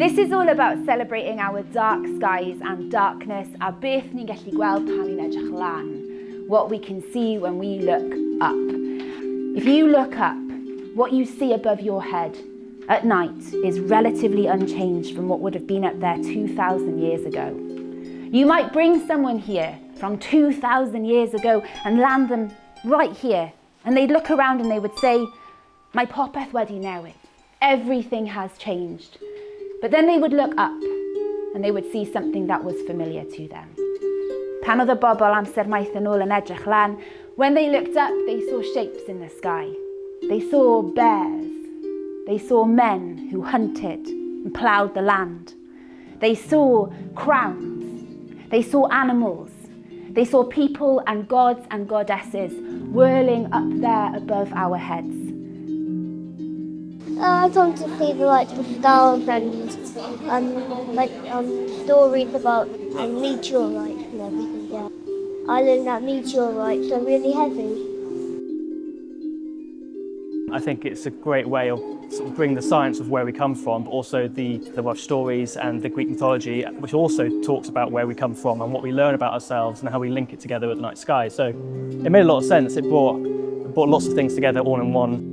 This is all about celebrating our dark skies and darkness, a beth ni'n gallu gweld pan ni'n edrych lan, what we can see when we look up. If you look up, what you see above your head at night is relatively unchanged from what would have been up there 2,000 years ago. You might bring someone here from 2,000 years ago and land them right here, and they'd look around and they would say, "My popeth wedi newid. Everything has changed." But then they would look up and they would see something that was familiar to them. Pan oedd y bobl amser maith yn ôl yn edrych lan, when they looked up, they saw shapes in the sky. They saw bears. They saw men who hunted and ploughed the land. They saw crowns. They saw animals. They saw people and gods and goddesses whirling up there above our heads. I've come to see the stars and stories about meteorites and everything. Yeah. I learned that meteorites are really heavy. I think it's a great way of sort of bringing the science of where we come from, but also the Welsh stories and the Greek mythology, which also talks about where we come from and what we learn about ourselves and how we link it together with the night sky. So it made a lot of sense. It brought lots of things together all in one.